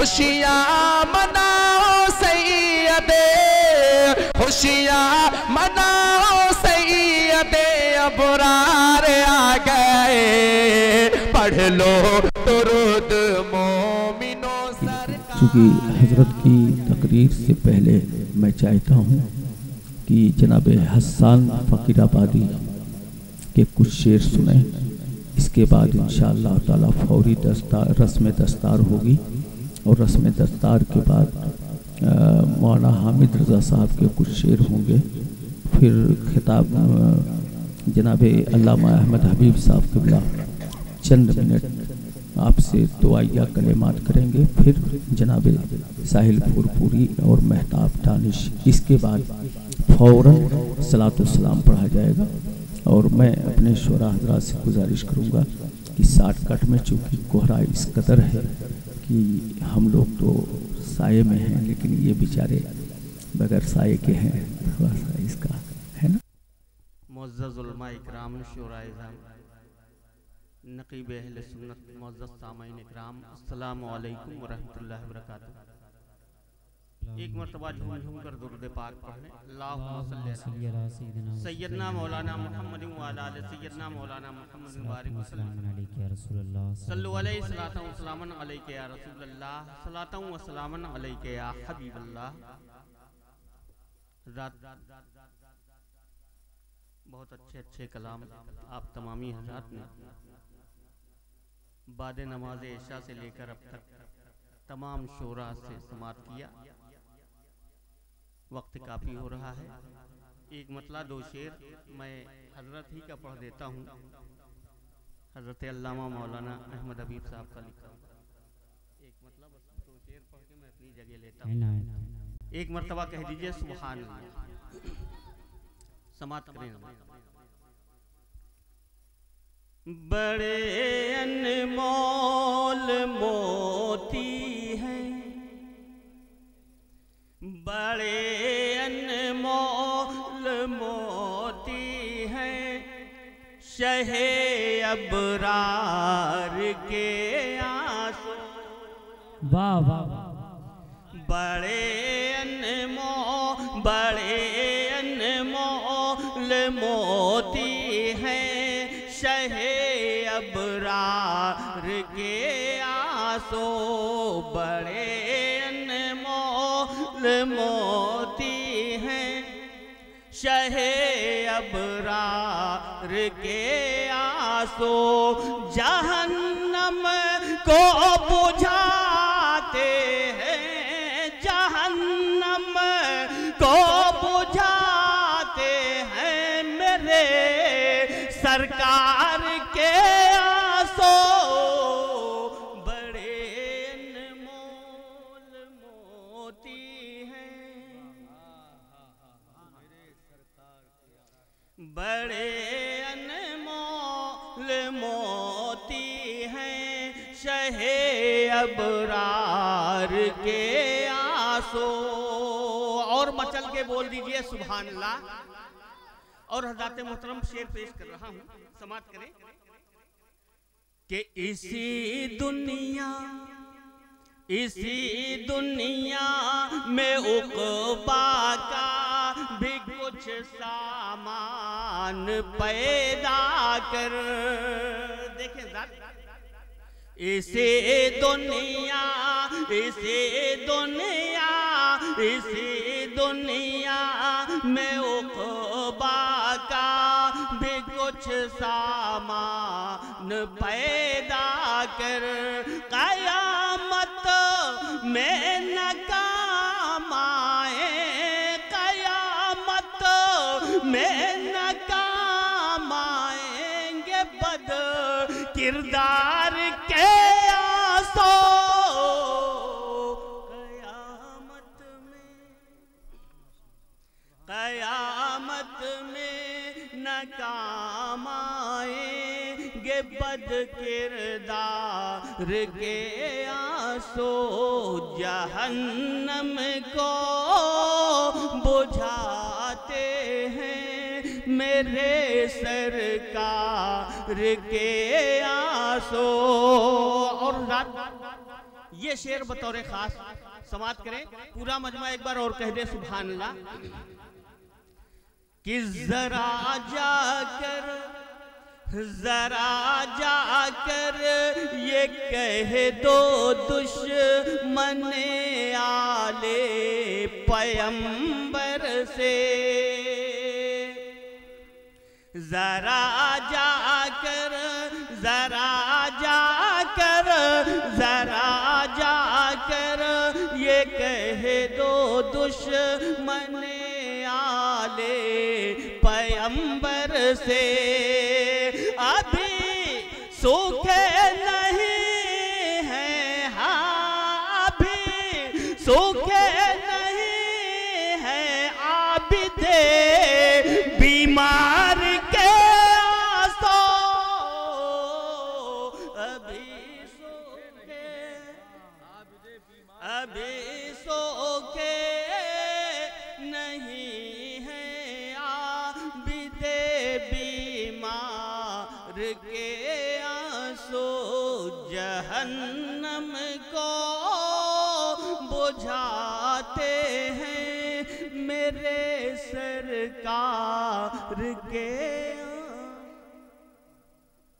خوشیاں مناؤ سیدے، خوشیاں مناؤ سیدے، ابرار آ گئے، پڑھ لو درود مومنوں سرکار۔ چونکہ حضرت کی تقریر سے پہلے میں چاہتا ہوں کہ جناب حسان فقیر آبادی کے کچھ شعر سنیں، اس کے بعد انشاءاللہ تعالی فوری رسم دستار ہوگی، اور رسم دستار کے بعد مولانا حامد رضا صاحب کے کچھ شعر ہوں گے، پھر خطاب جناب علامہ احمد حبیب صاحب قبلہ چند منٹ آپ سے دعائیہ کلمات کریں گے، پھر جناب ساحل پور پوری اور مہتاب دانش، اس کے بعد فوراً صلاۃ والسلام پڑھا جائے گا۔ اور میں اپنے شعراء حضرات سے گزارش کروں گا کہ 60 کٹ میں چونکہ کوہرا اس قدر ہے کہ ہم لوگ تو سائے میں ہیں، لیکن یہ بیچارے بغیر سائے کے ہیں، تھوڑا سا اس کا ہے نا۔ معزز علماء اکرام، شعراء اعظام، نقیب اہل سنت، معزز سامعین اکرام، السلام علیکم ورحمۃ اللہ وبرکاتہ۔ ایک مرتبہ جھوم جھوم کر درود پاک پڑھیں۔ اللہم صلی علی سیدنا مولانا محمد وعلی آل سیدنا مولانا محمد بارک وسلم، صلو علیہ صلاۃ و سلام علیک یا رسول اللہ، صلاۃ و سلام علیک یا حبیب اللہ۔ حضرات بہت اچھے کلام آپ تمامی حضرات نے بعد نماز عشاء سے لے کر اب تک تمام شعراء سے سماعت کیا۔ وقت کافی ہو رہا ہے، ایک مطلع 2 شعر میں حضرت ہی کا پڑھ دیتا ہوں، حضرت علامہ مولانا احمد حبیب صاحب کا لکھا ہوں۔ ایک مطلع 2 شعر پڑھ کے میں اپنی جگہ لیتا ہوں۔ ایک مرتبہ کہہ دیجئے سبحان اللہ، سماعت کریں۔ بڑے انمول موتی ہیں، بڑے انمول موتی ہیں، شہ ابرار کے آنسو، واہ واہ، بڑے انمول موتی ہیں، شہ ابرار کے آنسو، بڑے انمول موتی ہیں، شہ ابرار کے آنسو، جہنم کو بجھاتے ہیں، جہنم کو بجھاتے ہیں، میرے سرکار کے آنسو، بڑے انمول موتی ہیں، بڑے انمول موتی ہیں، شہ ابرار کے آنسو۔ اور مچل کے بول دیجئے سبحان اللہ۔ اور حضرات محترم شعر پیش کر رہا ہوں، سماعت کریں کہ اسی دنیا میں عقبہ کا بھی کچھ سامان پیدا کر، دیکھیں ذات، اسی دنیا میں عقبہ کا بھی کچھ سامان پیدا کر، قیامت میں نہ کام آئے، قیامت میں نہ کام آئیں گے بد کردار کے آنسو، قیامت میں نہ کام آئیں گے بد کردار کے آنسو، جہنم کو بجھاتے ہیں میرے سرکار کے آنسو۔ اور یہ شعر بطور خاص سماعت کریں. پورا مجمع ایک بار اور کہہ دے سبحان اللہ. کہ ذرا جا کر یہ کہہ دو دشمن آل پیمبر سے. ذرا جا کر یہ کہہ دو دشمن آل پیمبر سے. ابھی سوکھے نہیں ہیں، ہاں ابھی سوکھے نہیں ہیں عابد بیمار کے آنسو. ابھی سوکھے نہیں ہیں عابد بیمار کے آنسو. جہنم کو بجھاتے ہیں میرے سرکار کے